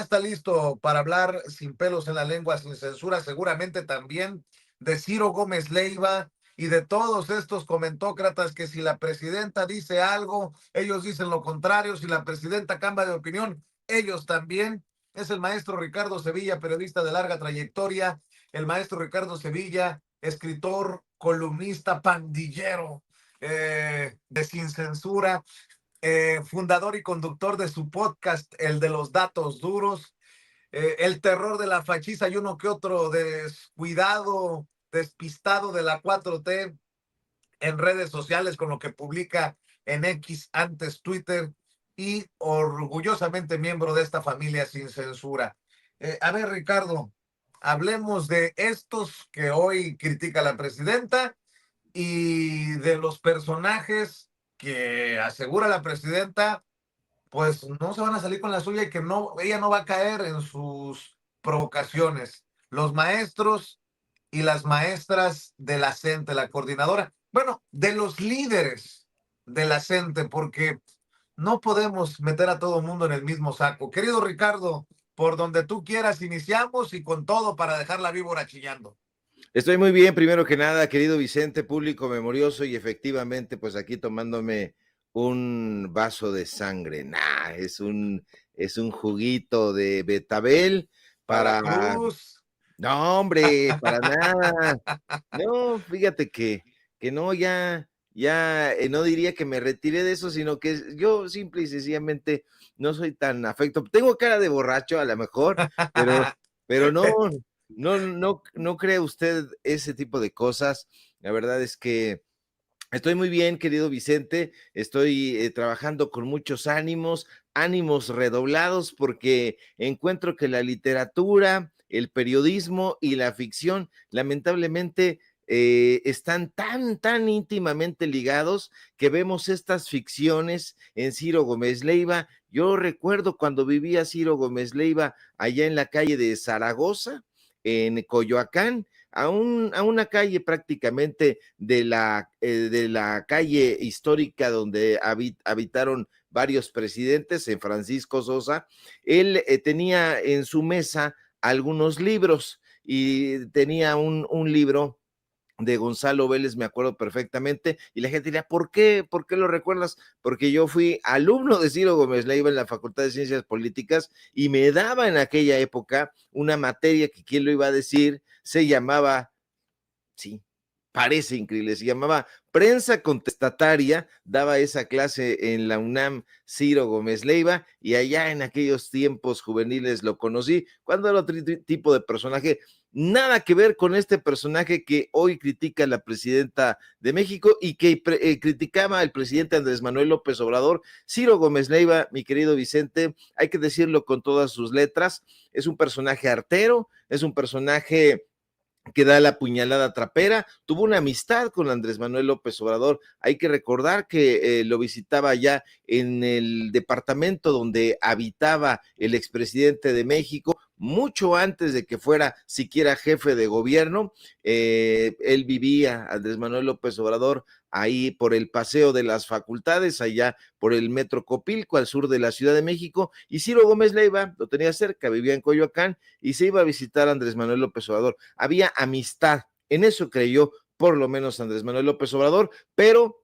está listo para hablar sin pelos en la lengua, sin censura, seguramente también de Ciro Gómez Leiva y de todos estos comentócratas que si la presidenta dice algo, ellos dicen lo contrario, si la presidenta cambia de opinión, ellos también. Es el maestro Ricardo Sevilla, periodista de larga trayectoria, el maestro Ricardo Sevilla, escritor, columnista, pandillero, de Sin Censura, fundador y conductor de su podcast, el de los datos duros, el terror de la fachiza y uno que otro descuidado, despistado de la 4T en redes sociales con lo que publica en X, antes Twitter, y orgullosamente miembro de esta familia Sin Censura. A ver, Ricardo, hablemos de estos que hoy critica la presidenta y de los personajes que asegura la presidenta pues no se van a salir con la suya y que no, ella no va a caer en sus provocaciones. Los maestros y las maestras de la CENTE, la coordinadora, bueno, de los líderes de la CENTE, porque no podemos meter a todo el mundo en el mismo saco. Querido Ricardo, por donde tú quieras, iniciamos y con todo para dejar la víbora chillando. Estoy muy bien, primero que nada, querido Vicente, público memorioso, y efectivamente, pues aquí tomándome un vaso de sangre. Es un juguito de betabel Para la para... cruz. No, hombre, para nada. No, fíjate que no, no diría que me retiré de eso, sino que yo simple y sencillamente no soy tan afecto. Tengo cara de borracho a lo mejor, pero no cree usted ese tipo de cosas. La verdad es que estoy muy bien, querido Vicente. Estoy trabajando con muchos ánimos redoblados, porque encuentro que la literatura, el periodismo y la ficción, lamentablemente, están tan íntimamente ligados que vemos estas ficciones en Ciro Gómez Leiva. Yo recuerdo cuando vivía Ciro Gómez Leiva allá en la calle de Zaragoza, en Coyoacán, a una calle prácticamente de la calle histórica donde habitaron varios presidentes, en Francisco Sosa. Él tenía en su mesa algunos libros y tenía un libro de Gonzalo Vélez, me acuerdo perfectamente, y la gente diría, ¿por qué? ¿Por qué lo recuerdas? Porque yo fui alumno de Ciro Gómez Leiva en la Facultad de Ciencias Políticas y me daba en aquella época una materia que, ¿quién lo iba a decir? Se llamaba, sí, parece increíble, se llamaba Prensa Contestataria. Daba esa clase en la UNAM Ciro Gómez Leiva, y allá en aquellos tiempos juveniles lo conocí, cuando era otro tipo de personaje, nada que ver con este personaje que hoy critica a la presidenta de México y que criticaba al presidente Andrés Manuel López Obrador. Ciro Gómez Leiva, mi querido Vicente, hay que decirlo con todas sus letras, es un personaje artero, es un personaje que da la puñalada trapera. Tuvo una amistad con Andrés Manuel López Obrador. Hay que recordar que lo visitaba ya en el departamento donde habitaba el expresidente de México, mucho antes de que fuera siquiera jefe de gobierno. Él vivía, Andrés Manuel López Obrador, ahí por el Paseo de las Facultades, allá por el Metro Copilco, al sur de la Ciudad de México, y Ciro Gómez Leiva lo tenía cerca, vivía en Coyoacán, y se iba a visitar a Andrés Manuel López Obrador. Había amistad, en eso creyó por lo menos Andrés Manuel López Obrador, pero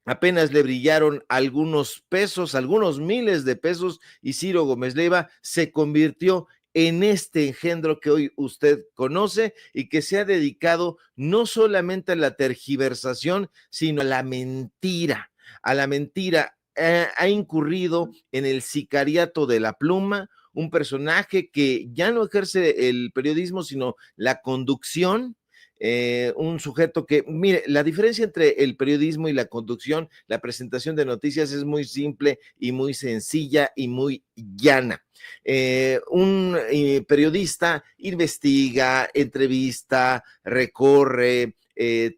apenas le brillaron algunos pesos, algunos miles de pesos, y Ciro Gómez Leiva se convirtió en este engendro que hoy usted conoce y que se ha dedicado no solamente a la tergiversación, sino a la mentira, a la mentira. Ha incurrido en el sicariato de la pluma, un personaje que ya no ejerce el periodismo, sino la conducción. Un sujeto que, mire, la diferencia entre el periodismo y la conducción, la presentación de noticias, es muy simple y muy sencilla y muy llana. Un periodista investiga, entrevista, recorre,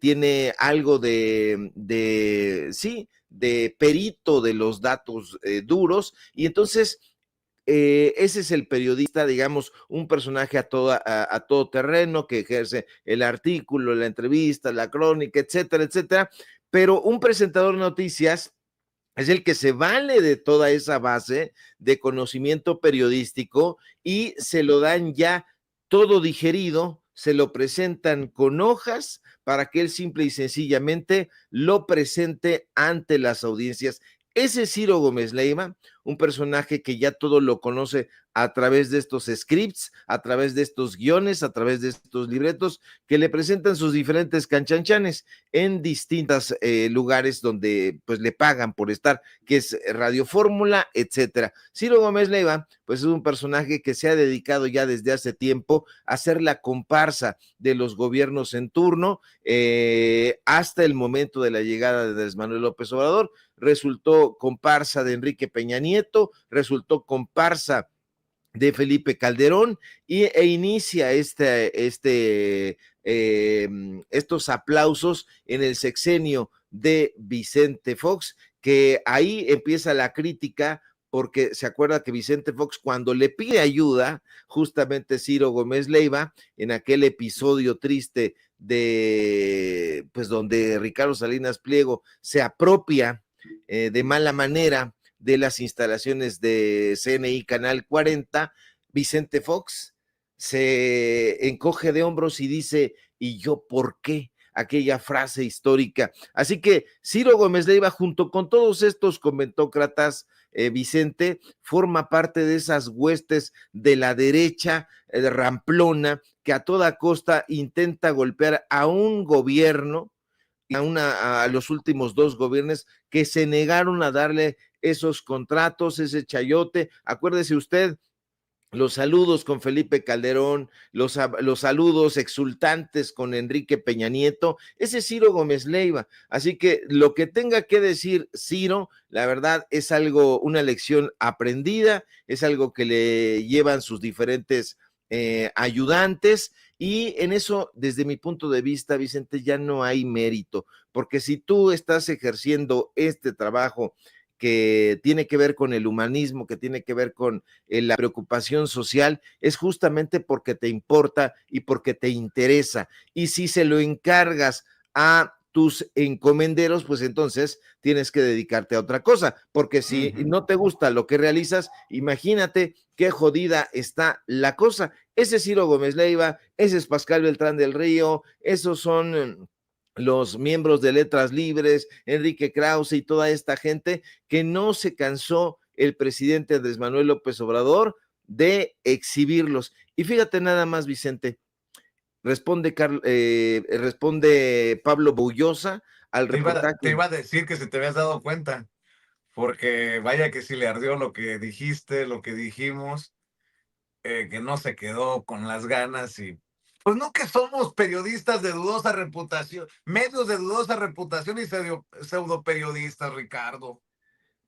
tiene algo sí, de perito de los datos duros, y entonces ese es el periodista, digamos, un personaje a todo terreno, que ejerce el artículo, la entrevista, la crónica, etcétera, etcétera. Pero un presentador de noticias es el que se vale de toda esa base de conocimiento periodístico y se lo dan ya todo digerido, se lo presentan con hojas para que él simple y sencillamente lo presente ante las audiencias. Ese Ciro Gómez Leiva, un personaje que ya todo lo conoce a través de estos scripts, a través de estos guiones, a través de estos libretos que le presentan sus diferentes canchanchanes en distintos lugares donde pues le pagan por estar, que es Radio Fórmula, etcétera. Ciro Gómez Leiva, pues es un personaje que se ha dedicado ya desde hace tiempo a hacer la comparsa de los gobiernos en turno, hasta el momento de la llegada de Andrés Manuel López Obrador. Resultó comparsa de Enrique Peña Nieto, resultó comparsa de Felipe Calderón e inicia estos aplausos en el sexenio de Vicente Fox, que ahí empieza la crítica, porque se acuerda que Vicente Fox, cuando le pide ayuda, justamente Ciro Gómez Leiva, en aquel episodio triste de, pues donde Ricardo Salinas Pliego se apropia de mala manera de las instalaciones de CNI Canal 40, Vicente Fox se encoge de hombros y dice, ¿y yo por qué? Aquella frase histórica. Así que Ciro Gómez Leiva, junto con todos estos comentócratas, Vicente, forma parte de esas huestes de la derecha ramplona que a toda costa intenta golpear a un gobierno, a los últimos dos gobiernos que se negaron a darle esos contratos, ese chayote. Acuérdese usted, los saludos con Felipe Calderón, los saludos exultantes con Enrique Peña Nieto, ese es Ciro Gómez Leiva. Así que lo que tenga que decir Ciro, la verdad es algo, una lección aprendida, es algo que le llevan sus diferentes ayudantes, y en eso, desde mi punto de vista, Vicente, ya no hay mérito, porque si tú estás ejerciendo este trabajo que tiene que ver con el humanismo, que tiene que ver con la preocupación social, es justamente porque te importa y porque te interesa. Y si se lo encargas a tus encomenderos, pues entonces tienes que dedicarte a otra cosa, porque si no te gusta lo que realizas, imagínate qué jodida está la cosa. Ese es Ciro Gómez Leiva, ese es Pascal Beltrán del Río, esos son los miembros de Letras Libres, Enrique Krause y toda esta gente que no se cansó el presidente Andrés Manuel López Obrador de exhibirlos. Y fíjate nada más, Vicente, responde Pablo Bullosa al Te reportaje. iba a decir que si te habías dado cuenta, porque vaya que si le ardió lo que dijiste, lo que dijimos, que no se quedó con las ganas y pues no que somos periodistas de dudosa reputación, medios de dudosa reputación y pseudo periodistas, Ricardo.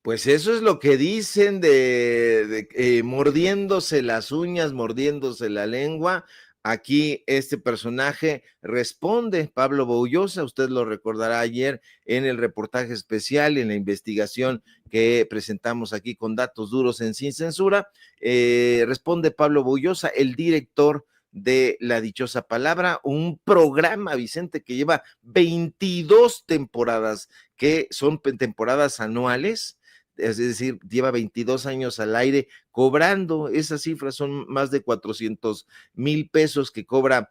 Pues eso es lo que dicen de mordiéndose las uñas, mordiéndose la lengua. Aquí este personaje responde, Pablo Boullosa, usted lo recordará ayer en el reportaje especial, en la investigación que presentamos aquí con datos duros en Sin Censura. Responde Pablo Boullosa, el director de La Dichosa Palabra, un programa, Vicente, que lleva 22 temporadas, que son temporadas anuales, es decir, lleva 22 años al aire cobrando, esas cifras son más de 400,000 pesos que cobra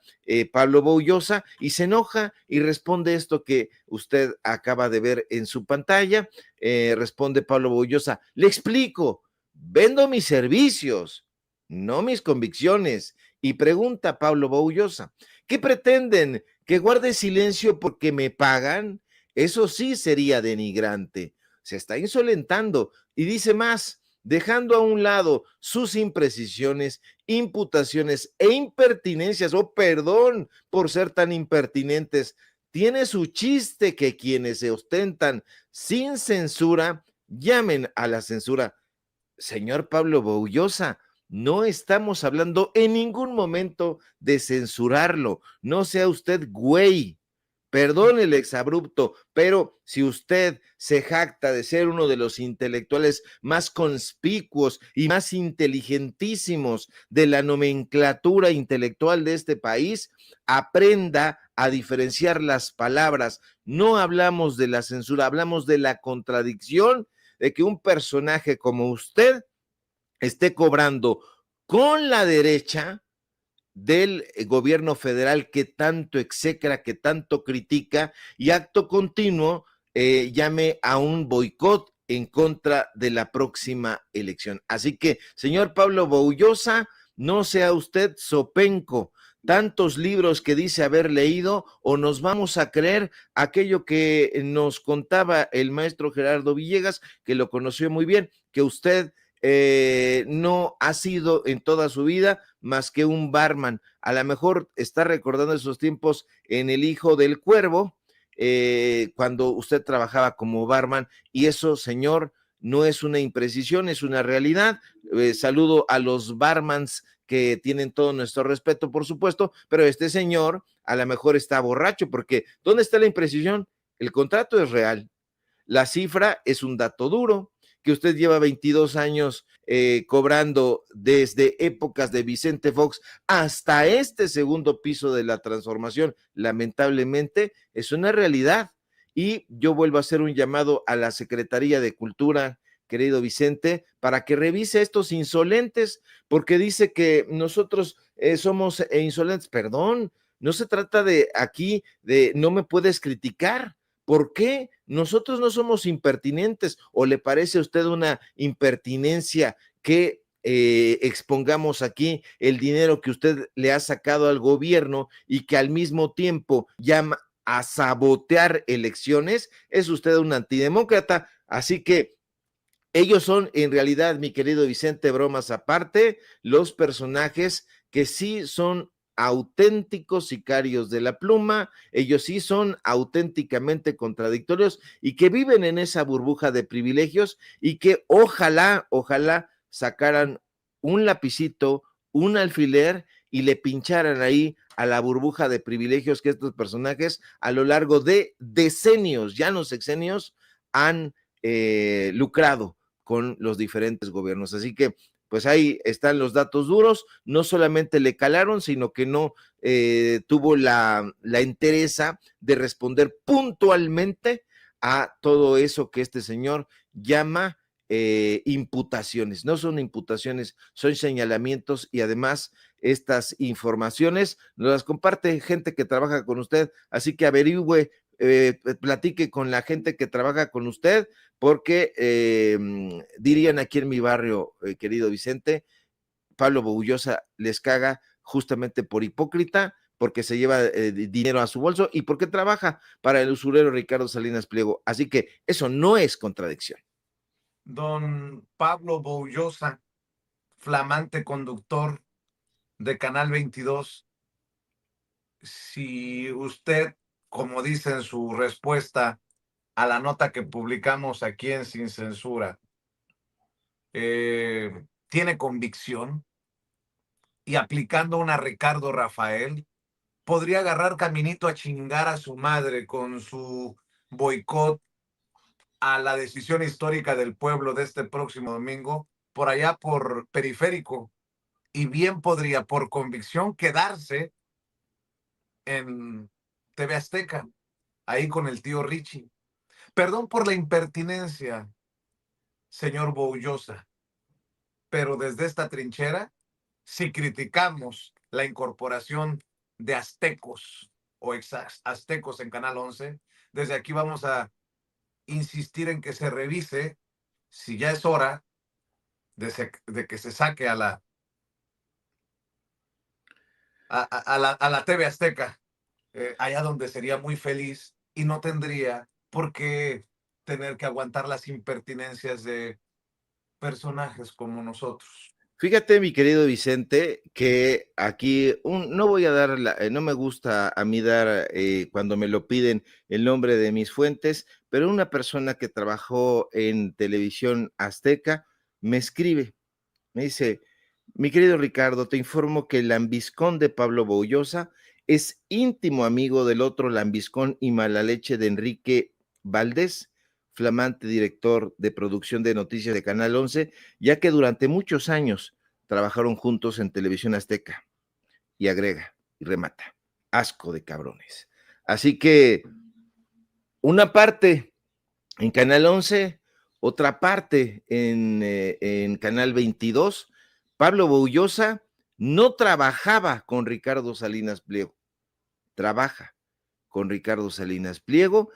Pablo Boullosa, y se enoja y responde esto que usted acaba de ver en su pantalla. Responde Pablo Boullosa, le explico, vendo mis servicios, no mis convicciones. Y pregunta Pablo Boullosa, ¿qué pretenden? ¿Que guarde silencio porque me pagan? Eso sí sería denigrante. Se está insolentando y dice más, dejando a un lado sus imprecisiones, imputaciones e impertinencias, perdón por ser tan impertinentes, tiene su chiste que quienes se ostentan sin censura llamen a la censura. Señor Pablo Boullosa, no estamos hablando en ningún momento de censurarlo, no sea usted güey. Perdón el exabrupto, pero si usted se jacta de ser uno de los intelectuales más conspicuos y más inteligentísimos de la nomenclatura intelectual de este país, aprenda a diferenciar las palabras. No hablamos de la censura, hablamos de la contradicción de que un personaje como usted esté cobrando con la derecha del gobierno federal que tanto execra, que tanto critica y acto continuo llame a un boicot en contra de la próxima elección. Así que, señor Pablo Boullosa, no sea usted zopenco, tantos libros que dice haber leído, o nos vamos a creer aquello que nos contaba el maestro Gerardo Villegas, que lo conoció muy bien, que usted no ha sido en toda su vida más que un barman. A lo mejor está recordando esos tiempos en El Hijo del Cuervo, cuando usted trabajaba como barman, y eso, señor, no es una imprecisión, es una realidad. Saludo a los barmans que tienen todo nuestro respeto, por supuesto, pero este señor a lo mejor está borracho, porque ¿dónde está la imprecisión? El contrato es real, la cifra es un dato duro, que usted lleva 22 años cobrando desde épocas de Vicente Fox hasta este segundo piso de la transformación, lamentablemente, es una realidad. Y yo vuelvo a hacer un llamado a la Secretaría de Cultura, querido Vicente, para que revise estos insolentes, porque dice que nosotros somos insolentes. Perdón, no se trata de aquí, de no me puedes criticar. ¿Por qué? Nosotros no somos impertinentes, o le parece a usted una impertinencia que expongamos aquí el dinero que usted le ha sacado al gobierno y que al mismo tiempo llama a sabotear elecciones? Es usted un antidemócrata, así que ellos son en realidad, mi querido Vicente, bromas aparte, los personajes que sí son auténticos sicarios de la pluma, ellos sí son auténticamente contradictorios y que viven en esa burbuja de privilegios, y que ojalá sacaran un lapicito, un alfiler y le pincharan ahí a la burbuja de privilegios que estos personajes a lo largo de decenios, ya no sexenios, han lucrado con los diferentes gobiernos. Así que pues ahí están los datos duros. No solamente le calaron, sino que no tuvo la entereza de responder puntualmente a todo eso que este señor llama imputaciones. No son imputaciones, son señalamientos, y además estas informaciones nos las comparte gente que trabaja con usted, así que averigüe, platique con la gente que trabaja con usted, porque dirían aquí en mi barrio, querido Vicente, Pablo Boullosa les caga justamente por hipócrita, porque se lleva dinero a su bolso y porque trabaja para el usurero Ricardo Salinas Pliego. Así que eso no es contradicción. Don Pablo Boullosa, flamante conductor de Canal 22, si usted, como dice en su respuesta a la nota que publicamos aquí en Sin Censura, tiene convicción y aplicando una Ricardo Rafael, podría agarrar caminito a chingar a su madre con su boicot a la decisión histórica del pueblo de este próximo domingo, por allá por Periférico, y bien podría por convicción quedarse en TV Azteca, ahí con el tío Richie. Perdón por la impertinencia, señor Boullosa, pero desde esta trinchera, si criticamos la incorporación de aztecos o ex aztecos en Canal 11, desde aquí vamos a insistir en que se revise si ya es hora de que se saque a la TV Azteca, allá donde sería muy feliz y no tendría por qué tener que aguantar las impertinencias de personajes como nosotros. Fíjate, mi querido Vicente, que aquí no voy a dar, no me gusta a mí dar cuando me lo piden el nombre de mis fuentes, pero una persona que trabajó en Televisión Azteca me escribe, me dice: mi querido Ricardo, te informo que el lambiscón de Pablo Boullosa es íntimo amigo del otro lambiscón y mala leche de Enrique Valdés, flamante director de producción de noticias de Canal 11, ya que durante muchos años trabajaron juntos en Televisión Azteca. Y agrega y remata: asco de cabrones. Así que una parte en Canal 11, Otra parte en Canal 22, Pablo Boullosa no trabajaba con Ricardo Salinas Pliego, trabaja con Ricardo Salinas Pliego,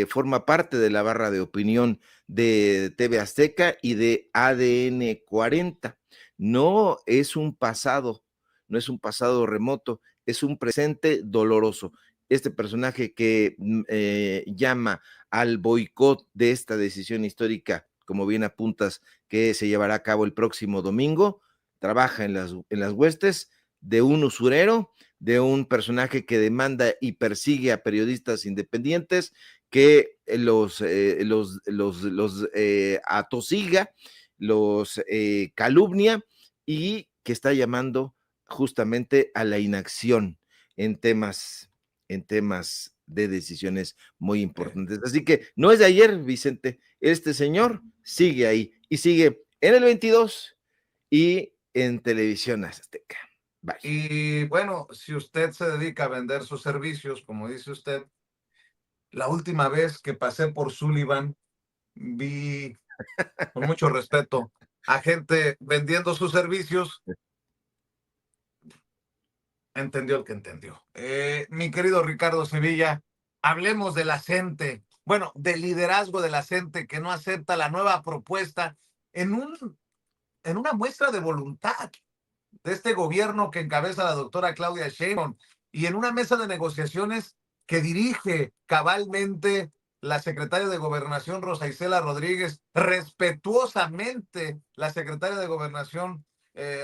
forma parte de la barra de opinión de TV Azteca y de ADN 40. No es un pasado, no es un pasado remoto, es un presente doloroso. Este personaje que llama al boicot de esta decisión histórica, como bien apuntas, que se llevará a cabo el próximo domingo, trabaja en las huestes de un usurero, de un personaje que demanda y persigue a periodistas independientes, que los atosiga, los calumnia y que está llamando justamente a la inacción en temas de decisiones muy importantes. Así que no es de ayer, Vicente, este señor sigue ahí y sigue en el 22 y en Televisión Azteca. Bye. Y bueno, si usted se dedica a vender sus servicios, como dice usted, la última vez que pasé por Sullivan, vi, con mucho respeto, a gente vendiendo sus servicios. Entendió el que entendió. Mi querido Ricardo Sevilla, hablemos de la gente, bueno, del liderazgo de la gente que no acepta la nueva propuesta en en una muestra de voluntad de este gobierno que encabeza la doctora Claudia Sheinbaum y en una mesa de negociaciones que dirige cabalmente la secretaria de Gobernación, Rosa Isela Rodríguez, respetuosamente la secretaria de Gobernación,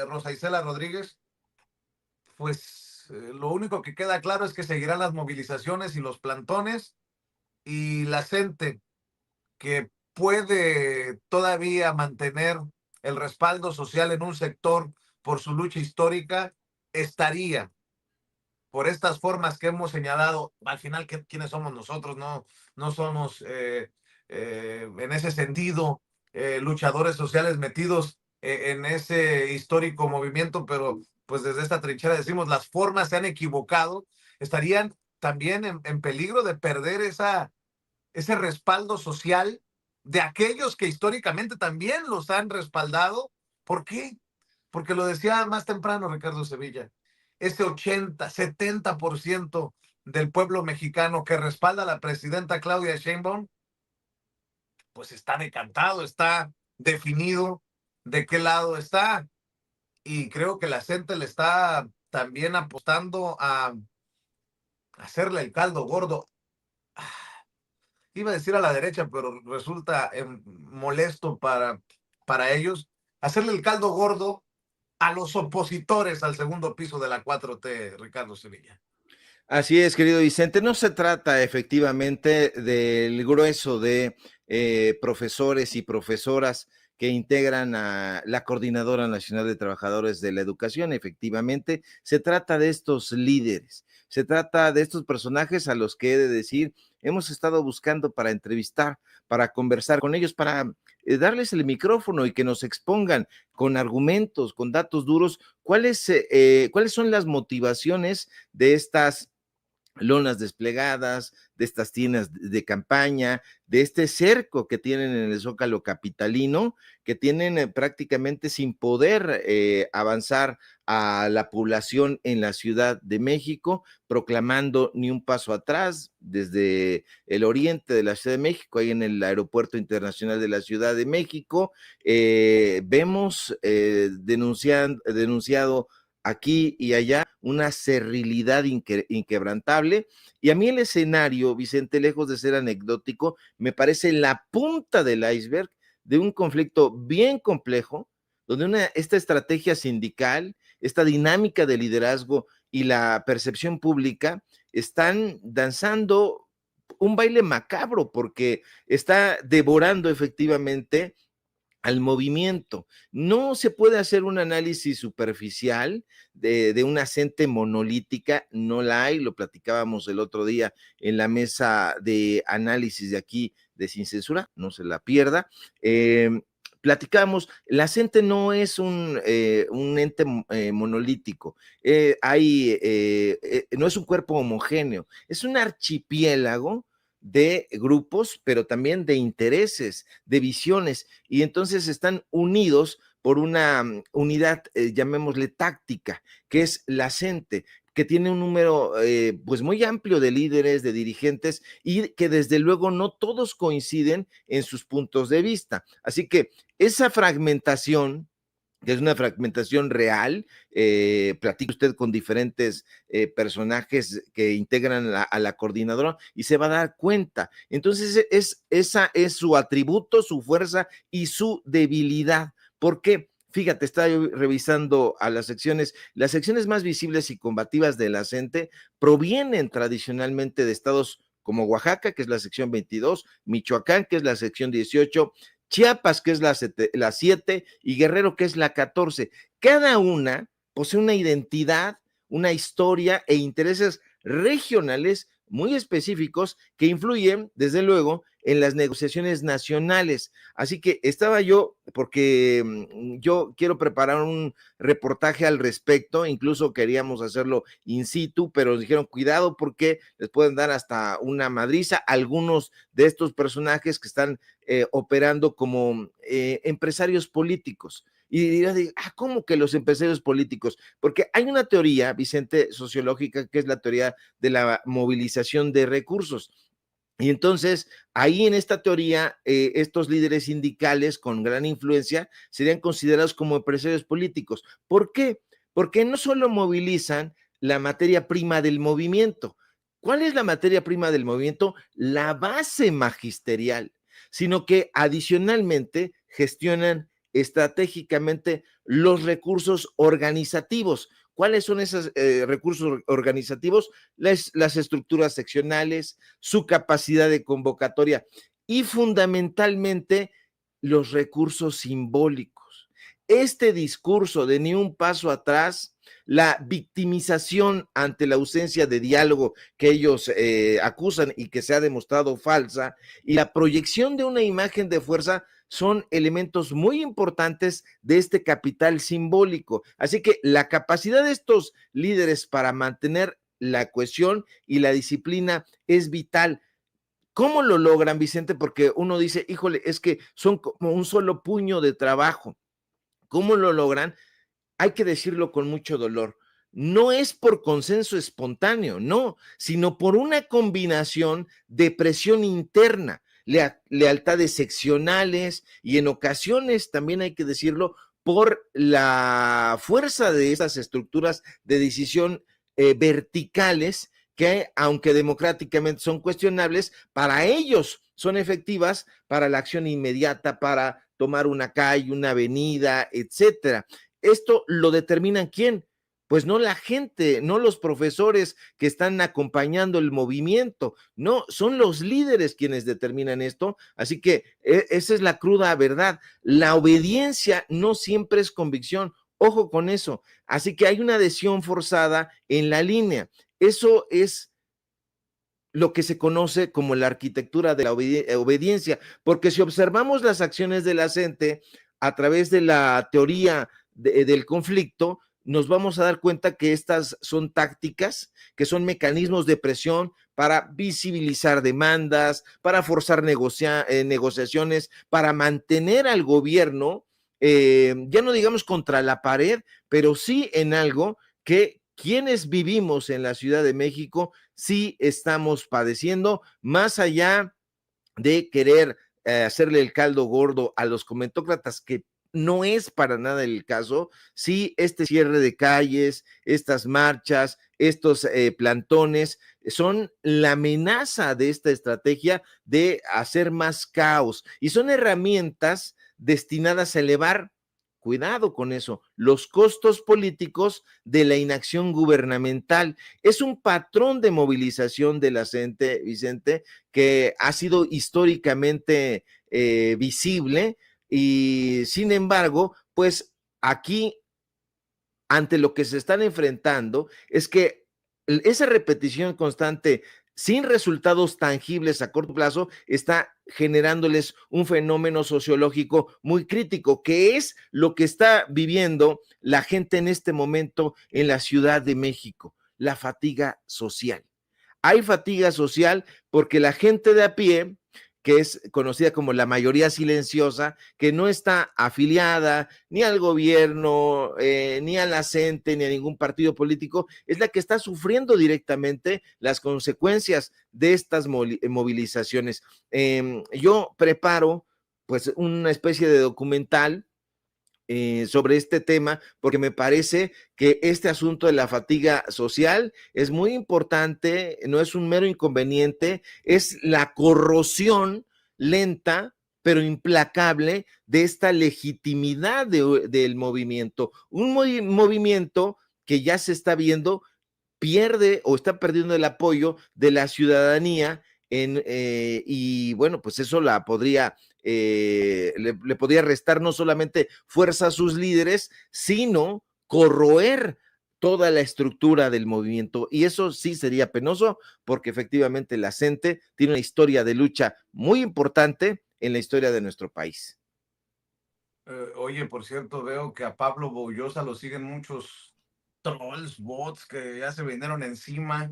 Rosa Isela Rodríguez. Pues lo único que queda claro es que seguirán las movilizaciones y los plantones, y la gente que puede todavía mantener el respaldo social en un sector por su lucha histórica, estaría por estas formas que hemos señalado. Al final, ¿quiénes somos nosotros? No somos en ese sentido luchadores sociales metidos en ese histórico movimiento, pero pues desde esta trinchera decimos, las formas se han equivocado, estarían también en peligro de perder ese respaldo social de aquellos que históricamente también los han respaldado. ¿Por qué? Porque lo decía más temprano Ricardo Sevilla, ese 80-70% del pueblo mexicano que respalda a la presidenta Claudia Sheinbaum, pues está decantado, está definido de qué lado está. Y creo que la gente le está también apostando a hacerle el caldo gordo. Iba a decir a la derecha, pero resulta molesto para ellos, hacerle el caldo gordo a los opositores al segundo piso de la 4T, Ricardo Sevilla. Así es, querido Vicente. No se trata efectivamente del grueso de profesores y profesoras que integran a la Coordinadora Nacional de Trabajadores de la Educación. Efectivamente, se trata de estos líderes, se trata de estos personajes a los que he de decir, hemos estado buscando para entrevistar, para conversar con ellos, para darles el micrófono y que nos expongan con argumentos, con datos duros, cuáles son las motivaciones de estas lonas desplegadas, de estas tiendas de campaña, de este cerco que tienen en el Zócalo capitalino, que tienen prácticamente sin poder avanzar a la población en la Ciudad de México, proclamando ni un paso atrás desde el oriente de la Ciudad de México, ahí en el Aeropuerto Internacional de la Ciudad de México. Vemos denunciado aquí y allá una cerrilidad inquebrantable, y a mí el escenario, Vicente, lejos de ser anecdótico, me parece la punta del iceberg de un conflicto bien complejo, donde esta estrategia sindical, esta dinámica de liderazgo y la percepción pública están danzando un baile macabro, porque está devorando efectivamente al movimiento. No se puede hacer un análisis superficial de una gente monolítica, no la hay, lo platicábamos el otro día en la mesa de análisis de aquí de Sin Censura, no se la pierda. Platicamos, la gente no es un ente monolítico, no es un cuerpo homogéneo, es un archipiélago de grupos, pero también de intereses, de visiones, y entonces están unidos por una unidad, llamémosle táctica, que es la CENTE, que tiene un número pues muy amplio de líderes, de dirigentes, y que desde luego no todos coinciden en sus puntos de vista. Así que esa fragmentación, que es una fragmentación real, platica usted con diferentes personajes que integran a la coordinadora y se va a dar cuenta. Entonces, esa es su atributo, su fuerza y su debilidad. ¿Por qué? Fíjate, estaba yo revisando a las secciones más visibles y combativas de la CENTE provienen tradicionalmente de estados como Oaxaca, que es la sección 22, Michoacán, que es la sección 18, Chiapas, que es la 7, y Guerrero, que es la 14. Cada una posee una identidad, una historia e intereses regionales muy específicos que influyen, desde luego, en las negociaciones nacionales. Así que estaba yo, porque yo quiero preparar un reportaje al respecto, incluso queríamos hacerlo in situ, pero nos dijeron cuidado porque les pueden dar hasta una madriza. Algunos de estos personajes que están operando como empresarios políticos. Y dirás, ¿cómo que los empresarios políticos? Porque hay una teoría, Vicente, sociológica, que es la teoría de la movilización de recursos. Y entonces, ahí en esta teoría, estos líderes sindicales con gran influencia serían considerados como empresarios políticos. ¿Por qué? Porque no solo movilizan la materia prima del movimiento. ¿Cuál es la materia prima del movimiento? La base magisterial, sino que adicionalmente gestionan estratégicamente los recursos organizativos. ¿Cuáles son esos recursos organizativos? Las estructuras seccionales, su capacidad de convocatoria y fundamentalmente los recursos simbólicos. Este discurso de ni un paso atrás, la victimización ante la ausencia de diálogo que ellos acusan y que se ha demostrado falsa, y la proyección de una imagen de fuerza son elementos muy importantes de este capital simbólico. Así que la capacidad de estos líderes para mantener la cohesión y la disciplina es vital. ¿Cómo lo logran, Vicente? Porque uno dice, híjole, es que son como un solo puño de trabajo. ¿Cómo lo logran? Hay que decirlo con mucho dolor. No es por consenso espontáneo, no, sino por una combinación de presión interna, lealtades seccionales y en ocasiones, también hay que decirlo, por la fuerza de estas estructuras de decisión verticales que, aunque democráticamente son cuestionables, para ellos son efectivas para la acción inmediata, para tomar una calle, una avenida, etcétera. ¿Esto lo determinan quién? Pues no la gente, no los profesores que están acompañando el movimiento, no, son los líderes quienes determinan esto, así que esa es la cruda verdad. La obediencia no siempre es convicción, ojo con eso, así que hay una adhesión forzada en la línea. Eso es lo que se conoce como la arquitectura de la obediencia, porque si observamos las acciones de la gente a través de la teoría del conflicto, nos vamos a dar cuenta que estas son tácticas, que son mecanismos de presión para visibilizar demandas, para forzar negociaciones, para mantener al gobierno, ya no digamos contra la pared, pero sí en algo que quienes vivimos en la Ciudad de México sí estamos padeciendo, más allá de querer hacerle el caldo gordo a los comentócratas, que no es para nada el caso. Sí, este cierre de calles, estas marchas, estos plantones, son la amenaza de esta estrategia de hacer más caos y son herramientas destinadas a elevar, cuidado con eso, los costos políticos de la inacción gubernamental. Es un patrón de movilización de la gente, Vicente, que ha sido históricamente visible y sin embargo, pues aquí ante lo que se están enfrentando es que esa repetición constante sin resultados tangibles a corto plazo está generándoles un fenómeno sociológico muy crítico, que es lo que está viviendo la gente en este momento en la Ciudad de México, la fatiga social. hay fatiga social porque la gente de a pie, que es conocida como la mayoría silenciosa, que no está afiliada ni al gobierno, ni a la CENTE, ni a ningún partido político, es la que está sufriendo directamente las consecuencias de estas movilizaciones. Yo preparo pues una especie de documental sobre este tema, porque me parece que este asunto de la fatiga social es muy importante, no es un mero inconveniente, es la corrosión lenta pero implacable de esta legitimidad del movimiento, un movimiento que ya se está viendo pierde o está perdiendo el apoyo de la ciudadanía y bueno, pues eso la podría, le podría restar no solamente fuerza a sus líderes, sino corroer toda la estructura del movimiento. Y eso sí sería penoso porque efectivamente la CENTE tiene una historia de lucha muy importante en la historia de nuestro país. Oye, por cierto, veo que a Pablo Boullosa lo siguen muchos trolls, bots que ya se vinieron encima.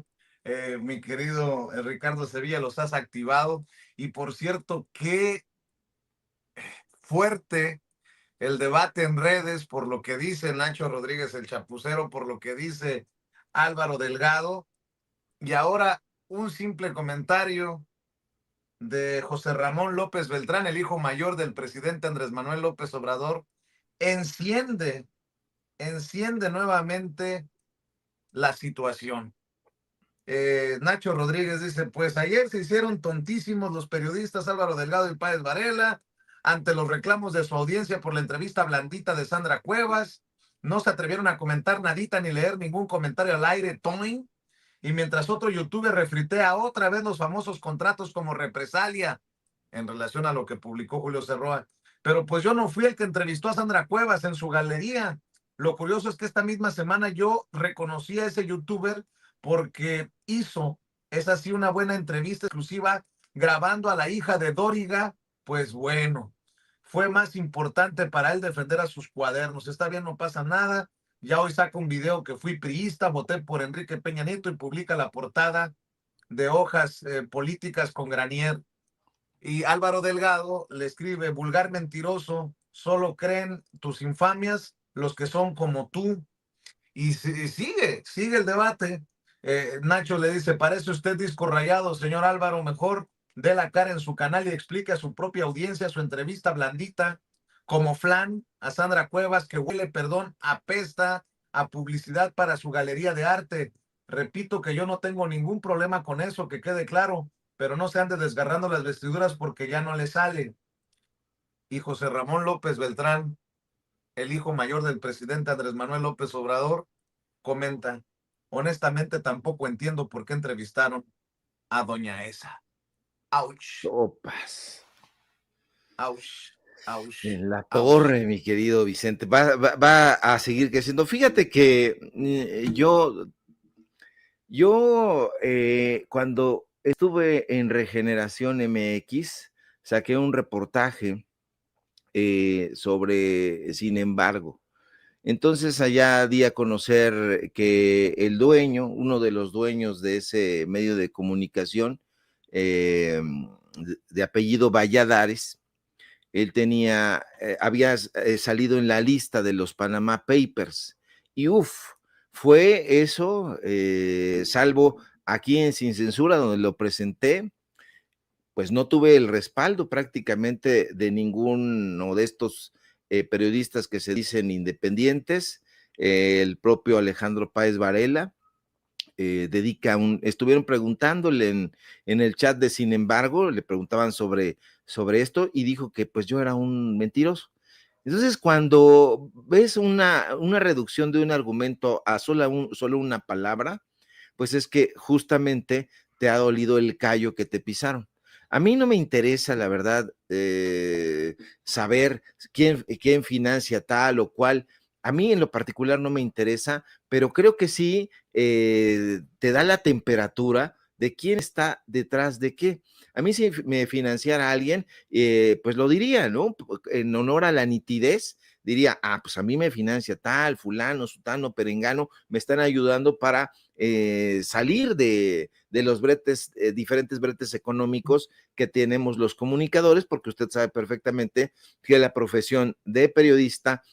Mi querido Ricardo Sevilla, los has activado. Y por cierto, qué fuerte el debate en redes por lo que dice Nacho Rodríguez el Chapucero, por lo que dice Álvaro Delgado. Y ahora un simple comentario de José Ramón López Beltrán, el hijo mayor del presidente Andrés Manuel López Obrador, enciende, enciende nuevamente la situación. Nacho Rodríguez dice, pues ayer se hicieron tontísimos los periodistas Álvaro Delgado y Páez Varela ante los reclamos de su audiencia por la entrevista blandita de Sandra Cuevas. No se atrevieron a comentar nadita ni leer ningún comentario al aire, Tony. Y mientras otro youtuber refritea otra vez los famosos contratos como represalia en relación a lo que publicó Julio Cerroa. Pero pues yo no fui el que entrevistó a Sandra Cuevas en su galería. Lo curioso es que esta misma semana yo reconocí a ese youtuber porque hizo, es así, una buena entrevista exclusiva grabando a la hija de Dóriga. Pues bueno, fue más importante para él defender a sus cuadernos. Está bien, no pasa nada. Ya hoy saca un video que fui priista, voté por Enrique Peña Nieto y publica la portada de hojas políticas con Granier. Y Álvaro Delgado le escribe, vulgar mentiroso, solo creen tus infamias los que son como tú. Y sigue el debate. Nacho le dice, parece usted disco rayado, señor Álvaro, mejor dé la cara en su canal y explique a su propia audiencia su entrevista blandita, como flan a Sandra Cuevas, que huele, perdón, apesta a publicidad para su galería de arte. Repito que yo no tengo ningún problema con eso, que quede claro, pero no se ande desgarrando las vestiduras porque ya no le sale. Y José Ramón López Beltrán, el hijo mayor del presidente Andrés Manuel López Obrador, comenta, honestamente tampoco entiendo por qué entrevistaron a doña Esa. Ouch, Sopas. ouch, ouch, En la ouch. torre, mi querido Vicente, va a seguir creciendo. Fíjate que yo cuando estuve en Regeneración MX, saqué un reportaje sobre Sin embargo. Entonces allá di a conocer que el dueño, uno de los dueños de ese medio de comunicación, de apellido Valladares, él tenía, había salido en la lista de los Panama Papers y fue eso, salvo aquí en Sin Censura, donde lo presenté, pues no tuve el respaldo prácticamente de ninguno de estos periodistas que se dicen independientes, el propio Alejandro Páez Varela, estuvieron preguntándole en el chat de Sin embargo, le preguntaban sobre esto y dijo que pues yo era un mentiroso. Entonces, cuando ves una reducción de un argumento a solo una palabra, pues es que justamente te ha dolido el callo que te pisaron. A mí no me interesa, la verdad, saber quién financia tal o cual. A mí en lo particular no me interesa, pero creo que sí te da la temperatura de quién está detrás de qué. A mí si me financiara alguien, pues lo diría, ¿no? En honor a la nitidez diría, pues a mí me financia tal, fulano, sutano, perengano, me están ayudando para salir de los bretes, diferentes bretes económicos que tenemos los comunicadores, porque usted sabe perfectamente que la profesión de periodista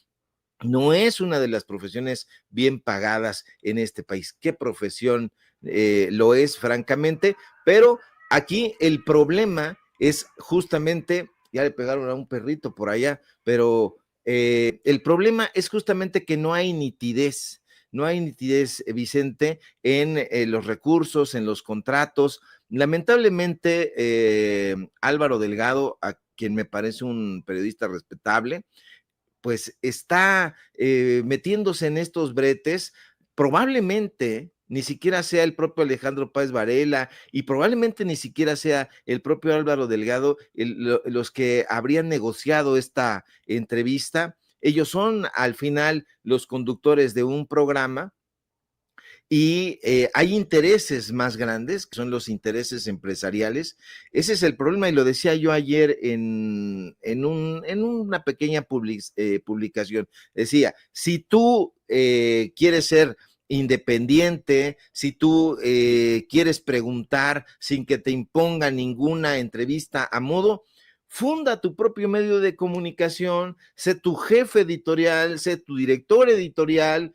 no es una de las profesiones bien pagadas en este país. ¿Qué profesión lo es, francamente? Pero aquí el problema es justamente, ya le pegaron a un perrito por allá, pero el problema es justamente que no hay nitidez. No hay nitidez, Vicente, en los recursos, en los contratos. Lamentablemente, Álvaro Delgado, a quien me parece un periodista respetable, pues está metiéndose en estos bretes, probablemente ni siquiera sea el propio Alejandro Páez Varela y probablemente ni siquiera sea el propio Álvaro Delgado los que habrían negociado esta entrevista. Ellos son al final los conductores de un programa y hay intereses más grandes, que son los intereses empresariales. Ese es el problema, y lo decía yo ayer en una pequeña publicación. Decía, si tú quieres ser independiente, si tú quieres preguntar sin que te imponga ninguna entrevista a modo, funda tu propio medio de comunicación, sé tu jefe editorial, sé tu director editorial,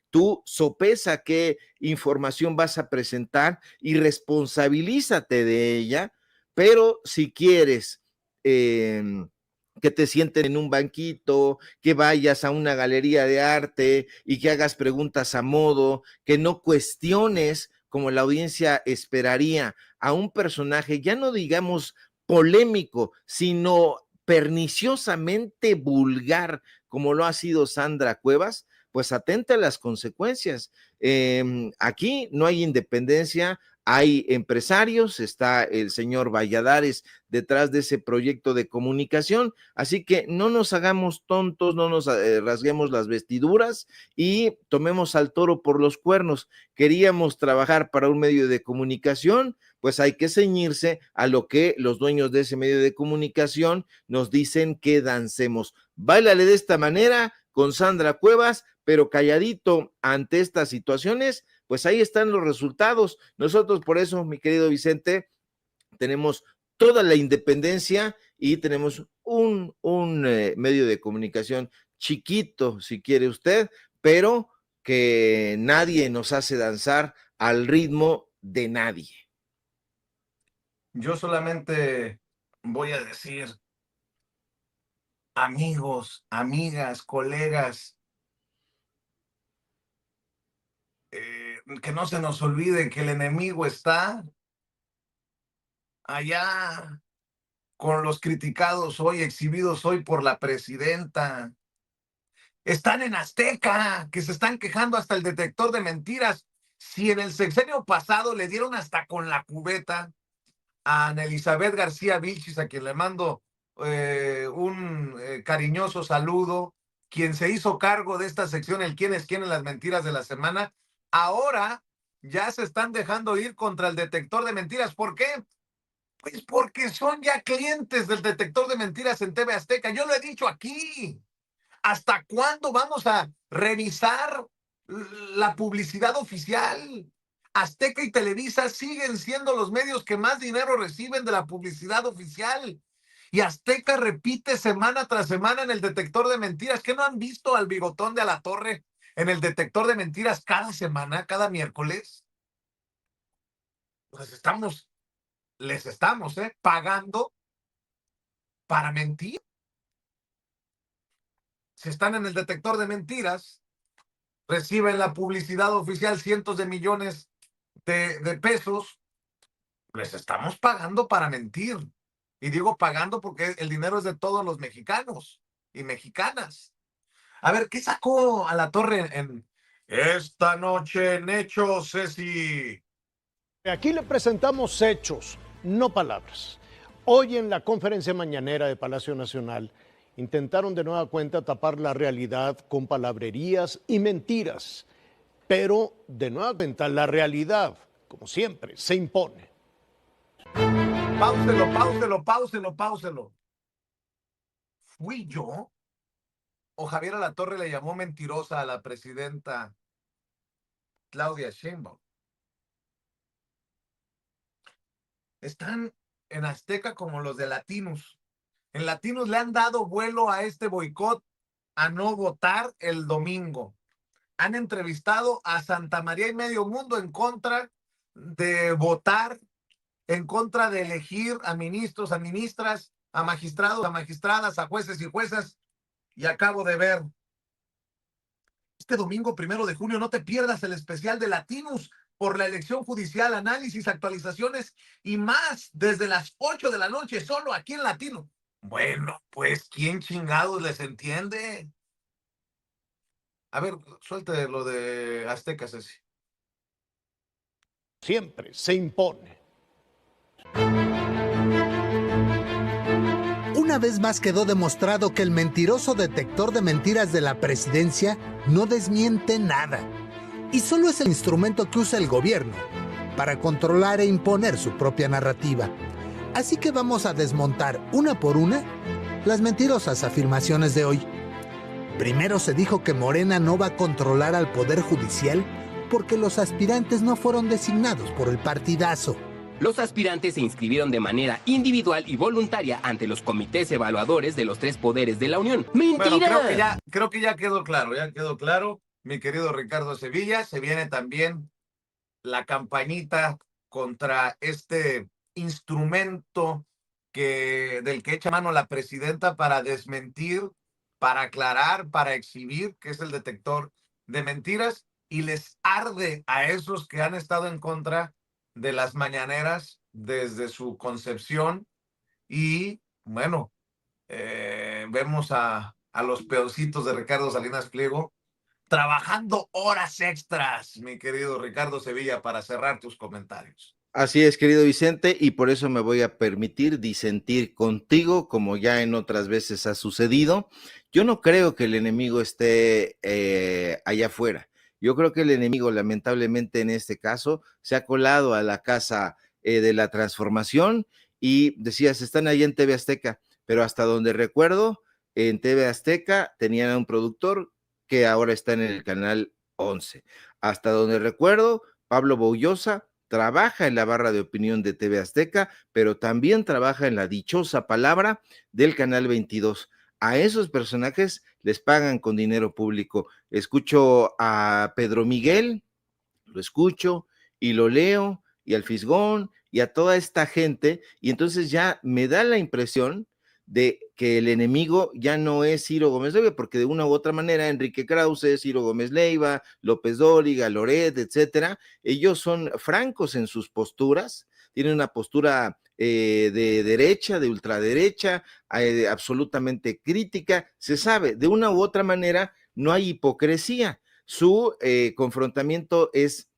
tú sopesa qué información vas a presentar y responsabilízate de ella, pero si quieres que te sienten en un banquito, que vayas a una galería de arte y que hagas preguntas a modo, que no cuestiones como la audiencia esperaría a un personaje, ya no digamos polémico, sino perniciosamente vulgar, como lo ha sido Sandra Cuevas, pues atenta a las consecuencias. Aquí no hay independencia, hay empresarios, está el señor Valladares detrás de ese proyecto de comunicación, así que no nos hagamos tontos, no nos rasguemos las vestiduras y tomemos al toro por los cuernos. Queríamos trabajar para un medio de comunicación, pues hay que ceñirse a lo que los dueños de ese medio de comunicación nos dicen que dancemos. Báilale de esta manera con Sandra Cuevas, pero calladito ante estas situaciones, pues ahí están los resultados. Nosotros por eso, mi querido Vicente, tenemos toda la independencia y tenemos un medio de comunicación chiquito, si quiere usted, pero que nadie nos hace danzar al ritmo de nadie. Yo solamente voy a decir, amigos, amigas, colegas, que no se nos olvide que el enemigo está allá con los criticados hoy, exhibidos hoy por la presidenta. Están en Azteca, que se están quejando hasta el detector de mentiras. Si en el sexenio pasado le dieron hasta con la cubeta a Ana Elizabeth García Vilchis, a quien le mando un cariñoso saludo, quien se hizo cargo de esta sección, el quién es quién en las mentiras de la semana, ahora ya se están dejando ir contra el detector de mentiras. ¿Por qué? Pues porque son ya clientes del detector de mentiras en TV Azteca. Yo lo he dicho aquí. ¿Hasta cuándo vamos a revisar la publicidad oficial? Azteca y Televisa siguen siendo los medios que más dinero reciben de la publicidad oficial. Y Azteca repite semana tras semana en el detector de mentiras. ¿Qué no han visto al bigotón de Alatorre en el detector de mentiras cada semana, cada miércoles? Pues les estamos pagando para mentir. Si están en el detector de mentiras, reciben la publicidad oficial cientos de millones de pesos, les estamos pagando para mentir. Y digo pagando porque el dinero es de todos los mexicanos y mexicanas. A ver, ¿qué sacó a la torre en esta noche en Hechos, Ceci? Aquí le presentamos hechos, no palabras. Hoy en la conferencia mañanera de Palacio Nacional intentaron de nueva cuenta tapar la realidad con palabrerías y mentiras, pero de nueva cuenta la realidad, como siempre, se impone. Páuselo. ¿Fui yo? o Javier Alatorre le llamó mentirosa a la presidenta Claudia Sheinbaum. Están en Azteca como los de Latinos. En Latinos le han dado vuelo a este boicot a no votar el domingo. Han entrevistado a Santa María y medio mundo en contra de votar, en contra de elegir a ministros, a ministras, a magistrados, a magistradas, a jueces y juezas. Y acabo de ver, este domingo 1 de junio, no te pierdas el especial de Latinos por la elección judicial, análisis, actualizaciones y más desde las 8 de la noche, solo aquí en Latino. Bueno, pues, ¿quién chingados les entiende? A ver, suelte lo de Azteca, Ceci. Siempre se impone. Una vez más quedó demostrado que el mentiroso detector de mentiras de la presidencia no desmiente nada y solo es el instrumento que usa el gobierno para controlar e imponer su propia narrativa. Así que vamos a desmontar una por una las mentirosas afirmaciones de hoy. Primero se dijo que Morena no va a controlar al Poder Judicial porque los aspirantes no fueron designados por el partidazo. Los aspirantes se inscribieron de manera individual y voluntaria ante los comités evaluadores de los 3 poderes de la Unión. ¡Mentira! Bueno, creo que ya quedó claro, mi querido Ricardo Sevilla. Se viene también la campañita contra este instrumento del que echa mano la presidenta para desmentir, para aclarar, para exhibir, que es el detector de mentiras, y les arde a esos que han estado en contra de las mañaneras desde su concepción. Y bueno, vemos a los peorcitos de Ricardo Salinas Pliego trabajando horas extras, mi querido Ricardo Sevilla, para cerrar tus comentarios. Así es, querido Vicente, y por eso me voy a permitir disentir contigo, como ya en otras veces ha sucedido. Yo no creo que el enemigo esté allá afuera. Yo creo que el enemigo, lamentablemente en este caso, se ha colado a la casa de la transformación y decías, están allá en TV Azteca, pero hasta donde recuerdo, en TV Azteca tenían un productor que ahora está en el canal 11. Hasta donde recuerdo, Pablo Boullosa trabaja en la barra de opinión de TV Azteca, pero también trabaja en la dichosa palabra del canal 22. A esos personajes les pagan con dinero público. Escucho a Pedro Miguel, lo escucho y lo leo, y al Fisgón, y a toda esta gente, y entonces ya me da la impresión de que el enemigo ya no es Ciro Gómez Leiva, porque de una u otra manera Enrique Krause, Ciro Gómez Leiva, López Dóriga, Loret, etcétera, ellos son francos en sus posturas, tienen una postura de derecha, de ultraderecha, absolutamente crítica, se sabe, de una u otra manera no hay hipocresía, su confrontamiento es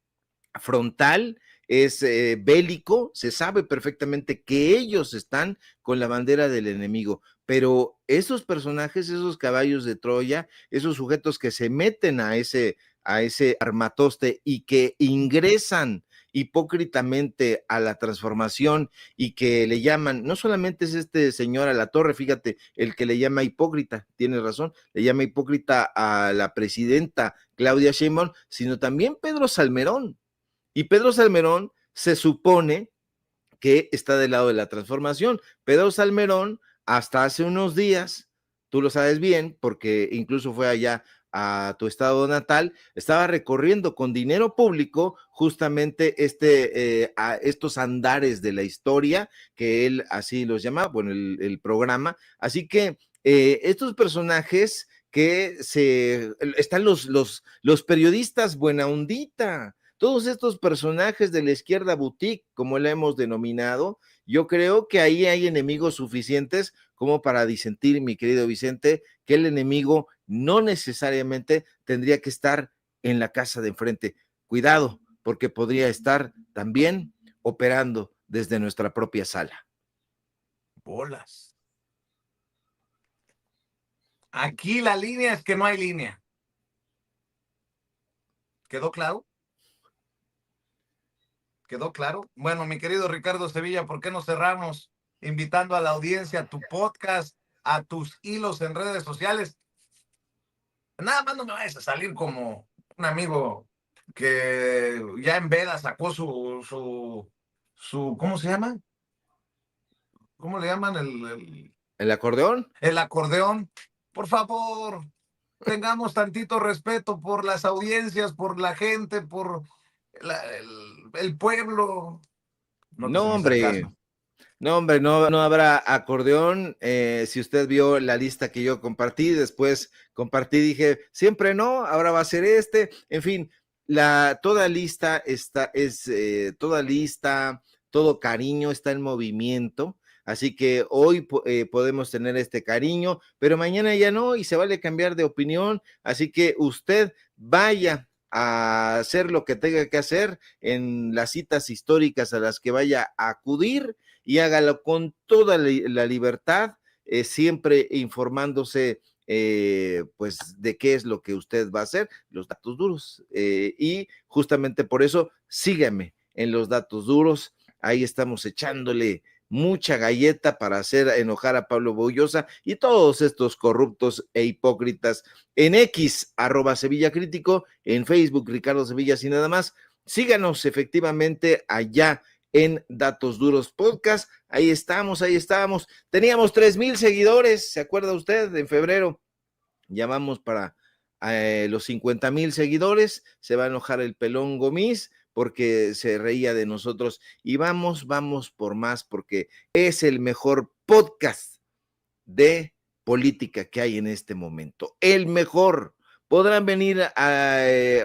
frontal, es bélico, se sabe perfectamente que ellos están con la bandera del enemigo, pero esos personajes, esos caballos de Troya, esos sujetos que se meten a ese armatoste y que ingresan hipócritamente a la transformación y que le llaman, no solamente es este señor Alatorre, fíjate, el que le llama hipócrita, tiene razón, le llama hipócrita a la presidenta Claudia Sheinbaum, sino también Pedro Salmerón. Y Pedro Salmerón se supone que está del lado de la transformación. Pedro Salmerón, hasta hace unos días, tú lo sabes bien, porque incluso fue allá a tu estado natal, estaba recorriendo con dinero público justamente estos andares de la historia, que él así los llama, bueno, el programa. Así que estos personajes que están los periodistas buena ondita, todos estos personajes de la izquierda boutique, como la hemos denominado, yo creo que ahí hay enemigos suficientes como para disentir, mi querido Vicente, que el enemigo no necesariamente tendría que estar en la casa de enfrente. Cuidado, porque podría estar también operando desde nuestra propia sala. Bolas. Aquí la línea es que no hay línea. ¿Quedó claro? ¿Quedó claro? Bueno, mi querido Ricardo Sevilla, ¿por qué no cerramos invitando a la audiencia a tu podcast, a tus hilos en redes sociales? Nada más no me vayas a salir como un amigo que ya en veda sacó su, ¿cómo se llama? ¿Cómo le llaman? ¿El acordeón? El acordeón. Por favor, tengamos tantito respeto por las audiencias, por la gente, por el pueblo. No No, quise ni hombre. sacarlo. No, hombre, no habrá acordeón. Si usted vio la lista que yo compartí, después compartí, dije, siempre no, ahora va a ser este. En fin, toda lista toda lista, todo cariño está en movimiento. Así que hoy podemos tener este cariño, pero mañana ya no y se vale cambiar de opinión. Así que usted vaya a hacer lo que tenga que hacer en las citas históricas a las que vaya a acudir y hágalo con toda la libertad, siempre informándose pues de qué es lo que usted va a hacer, los datos duros. Y justamente por eso sígame en los datos duros. Ahí estamos echándole mucha galleta para hacer enojar a Pablo Boullosa y todos estos corruptos e hipócritas. En X, @Sevilla Crítico, en Facebook, Ricardo Sevilla, sin nada más. Síganos efectivamente allá en Datos Duros Podcast. Ahí estamos. Teníamos 3,000 seguidores, ¿se acuerda usted? En febrero llamamos para los 50,000 seguidores. Se va a enojar el pelón Gomis porque se reía de nosotros. Y vamos por más, porque es el mejor podcast de política que hay en este momento. El mejor. Podrán venir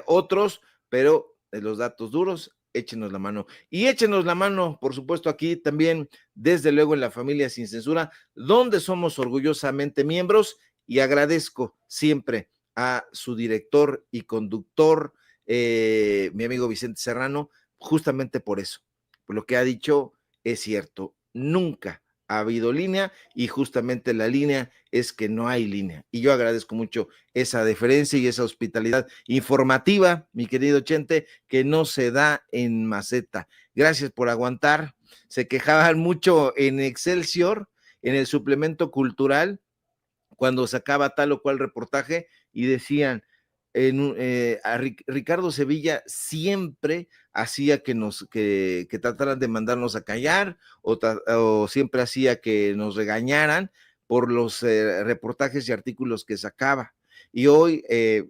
otros, pero de los datos duros, échenos la mano. Y échenos la mano, por supuesto, aquí también, desde luego en la familia Sin Censura, donde somos orgullosamente miembros, y agradezco siempre a su director y conductor, mi amigo Vicente Serrano, justamente por eso. Por lo que ha dicho es cierto. Nunca ha habido línea y justamente la línea es que no hay línea. Y yo agradezco mucho esa deferencia y esa hospitalidad informativa, mi querido Chente, que no se da en maceta. Gracias por aguantar. Se quejaban mucho en Excelsior, en el suplemento cultural, cuando sacaba tal o cual reportaje y decían, Ricardo Sevilla siempre hacía que trataran de mandarnos a callar o siempre hacía que nos regañaran por los reportajes y artículos que sacaba. Y hoy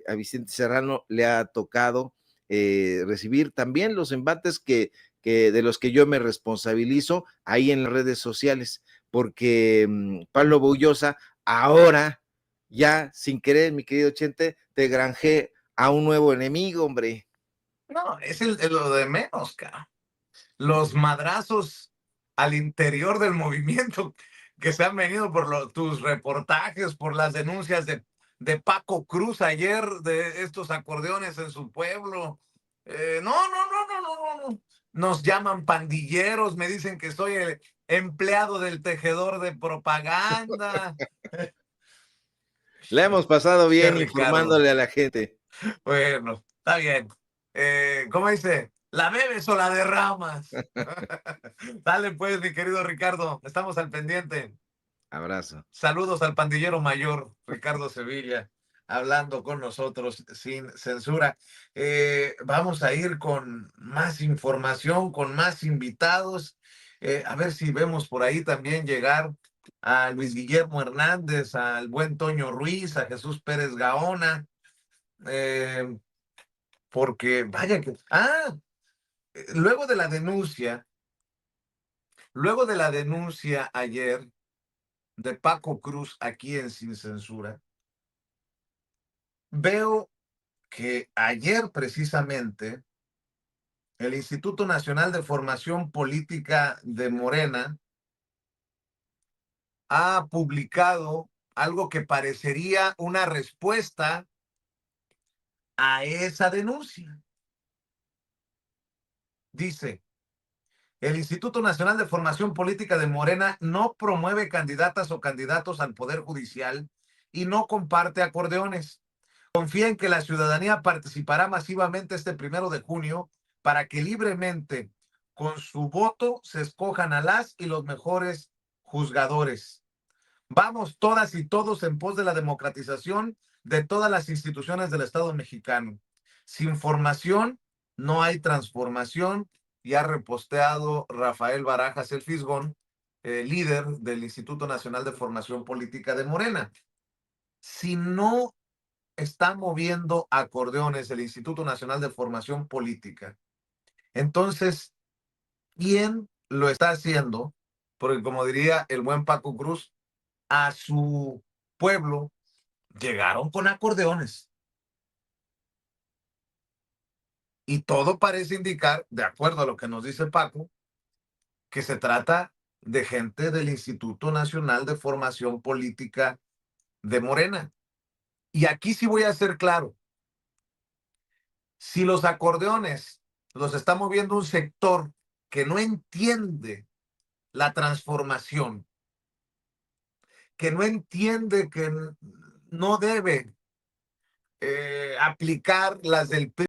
a Vicente Serrano le ha tocado recibir también los embates que de los que yo me responsabilizo ahí en las redes sociales, porque Pablo Boullosa ahora, ya sin querer, mi querido Chente, te granjé a un nuevo enemigo, hombre. No, es lo de menos, cara. Los madrazos al interior del movimiento que se han venido por tus reportajes, por las denuncias de Paco Cruz ayer, de estos acordeones en su pueblo. No. Nos llaman pandilleros, me dicen que soy el empleado del tejedor de propaganda. La hemos pasado bien Ricardo. informándole a la gente. Bueno, está bien. ¿Cómo dice? ¿La bebes o la derramas? Dale pues, mi querido Ricardo, estamos al pendiente. Abrazo. Saludos al pandillero mayor, Ricardo Sevilla, hablando con nosotros sin censura. Vamos a ir con más información, con más invitados. A ver si vemos por ahí también llegar a Luis Guillermo Hernández, al buen Toño Ruiz, a Jesús Pérez Gaona. Porque vaya que... luego de la denuncia ayer de Paco Cruz aquí en Sin Censura, veo que ayer precisamente el Instituto Nacional de Formación Política de Morena ha publicado algo que parecería una respuesta a esa denuncia. Dice: el Instituto Nacional de Formación Política de Morena no promueve candidatas o candidatos al Poder Judicial y no comparte acordeones. Confía en que la ciudadanía participará masivamente este 1 de junio para que libremente, con su voto, se escojan a las y los mejores juzgadores. Vamos todas y todos en pos de la democratización de todas las instituciones del Estado mexicano. Sin formación no hay transformación, y ha reposteado Rafael Barajas el Fisgón, líder del Instituto Nacional de Formación Política de Morena. Si no está moviendo acordeones el Instituto Nacional de Formación Política, entonces, ¿quién lo está haciendo? Porque como diría el buen Paco Cruz, a su pueblo llegaron con acordeones. Y todo parece indicar, de acuerdo a lo que nos dice Paco, que se trata de gente del Instituto Nacional de Formación Política de Morena. Y aquí sí voy a ser claro. Si los acordeones los está moviendo un sector que no entiende la transformación, que no entiende que no debe aplicar las del PRI